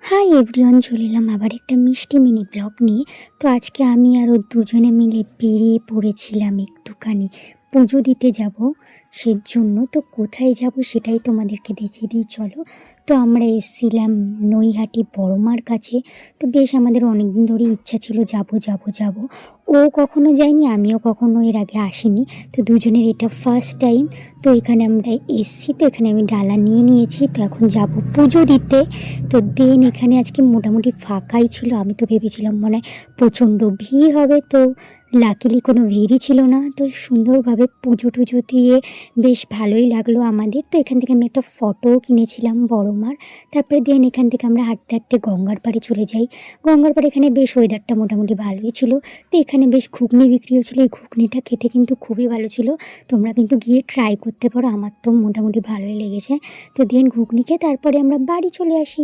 Hi everyone, চলে এলাম আবার একটা মিষ্টি মিনি ব্লগ নিয়ে। তো আজকে আমি আর ও দুজনে মিলে বেরিয়ে পড়েছিলাম একটুখানি পুজো দিতে যাব, সেজন্য। তো কোথায় যাব সেটাই তোমাদেরকে দেখিয়ে দিই, চলো। তো আমরা এসেছিলাম নৈহাটি বড়মার কাছে। তো বেশ আমাদের অনেক দিন ধরেই ইচ্ছা ছিল যাব যাব যাব। ও কখনো যায়নি, আমিও কখনো এর আগে আসিনি। তো দুজনের এটা ফার্স্ট টাইম। তো এখানে আমরা এসছি, তো এখানে আমি ডালা নিয়ে নিয়েছি। তো এখন যাব পুজো দিতে। তো দেন এখানে আজকে মোটামুটি ফাঁকাই ছিল। আমি তো ভেবেছিলাম মনে হয় প্রচণ্ড ভিড় হবে, তো লাকিলি কোনো ভিড়ই ছিল না। তো সুন্দরভাবে পুজো টুজো দিয়ে বেশ ভালোই লাগলো আমাদের। তো এখান থেকে আমি একটা ফটোও কিনেছিলাম বড় মার। তারপরে দেন এখান থেকে আমরা হাঁটতে হাঁটতে গঙ্গার পাড়ে চলে যাই। গঙ্গার পাড়ে এখানে বেশ ওয়েদারটা মোটামুটি ভালোই ছিল। তো এখানে বেশ ঘুগনি বিক্রি হচ্ছিলো, এই ঘুগনিটা খেতে কিন্তু খুবই ভালো ছিল। তোমরা কিন্তু গিয়ে ট্রাই করতে পারো, আমার তো মোটামুটি ভালোই লেগেছে। তো দেন ঘুগনি খেয়ে তারপরে আমরা বাড়ি চলে আসি।